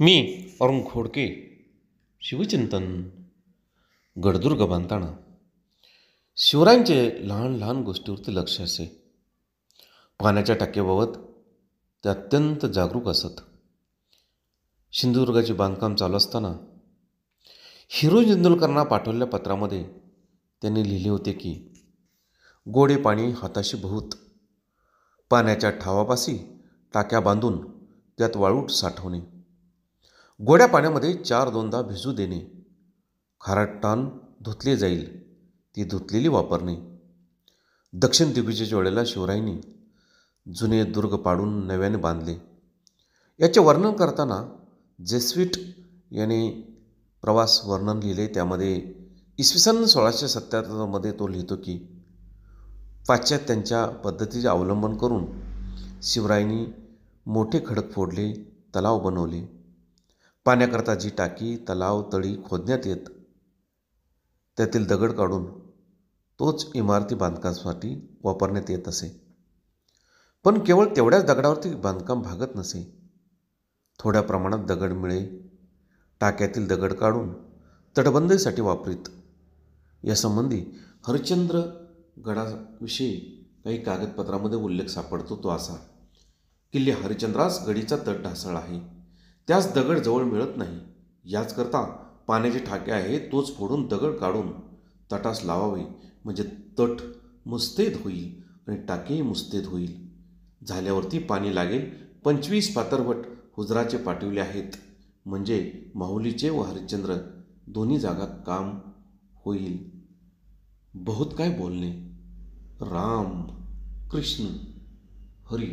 मी अरुण खोडके. शिवचिंतन. गडदुर्ग बांधताना शिवरायांचे लहान लहान गोष्टीवरती लक्ष असे. पाण्याच्या टाक्याबाबत ते अत्यंत जागरूक असत. सिंधुदुर्गाचे बांधकाम चालू असताना हिरो जिंदुलकरांना पाठवलेल्या पत्रामध्ये त्यांनी लिहिले होते की गोडे पाणी हाताशी बहुत, पाण्याच्या ठावापासी टाक्या बांधून त्यात वाळूट साठवणे, गोड्या पाण्यामध्ये 4-2दा भिजू देणे, खारटटाण धुतले जाईल ती धुतलेली वापरणे. दक्षिण दिग्विजयाच्या वेळेला शिवरायांनी जुने दुर्ग पाडून नव्याने बांधले. याचे वर्णन करताना जेस्विट याने प्रवास वर्णन लिहिले. त्यामध्ये इसवी सन 1677 तो लिहितो की पाश्चात्यांच्या पद्धतीचे अवलंबन करून शिवरायांनी मोठे खडक फोडले, तलाव बनवले. पाण्याकरता जी टाकी, तलाव, तळी खोदण्यात येत त्यातील दगड काढून तोच इमारती बांधकामासाठी वापरण्यात येत असे. पण केवळ तेवढ्याच दगडावरती बांधकाम भागत नसे. थोड्या प्रमाणात दगड मिळे टाक्यातील दगड काढून तटबंदीसाठी वापरीत. यासंबंधी हरिश्चंद्र गडाविषयी काही कागदपत्रामध्ये उल्लेख सापडतो तो असा: किल्ले हरिश्चंद्रास गडीचा तट ढासळ आहे, त्यास दगड जवळ मिळत नाही. याचकरता पाण्याचे ठाके आहे तोच फोडून दगड काढून तटास लावावे, म्हणजे तट मुस्तैद होईल आणि टाकेही मुस्तैद होईल. झाल्यावरती पाणी लागेल. 25 पातरवट हुजराचे पाठविले आहेत, म्हणजे माहुलीचे व हरिश्चंद्र दोन्ही जागा काम होईल. बहुत काय बोलणे. राम कृष्ण हरी.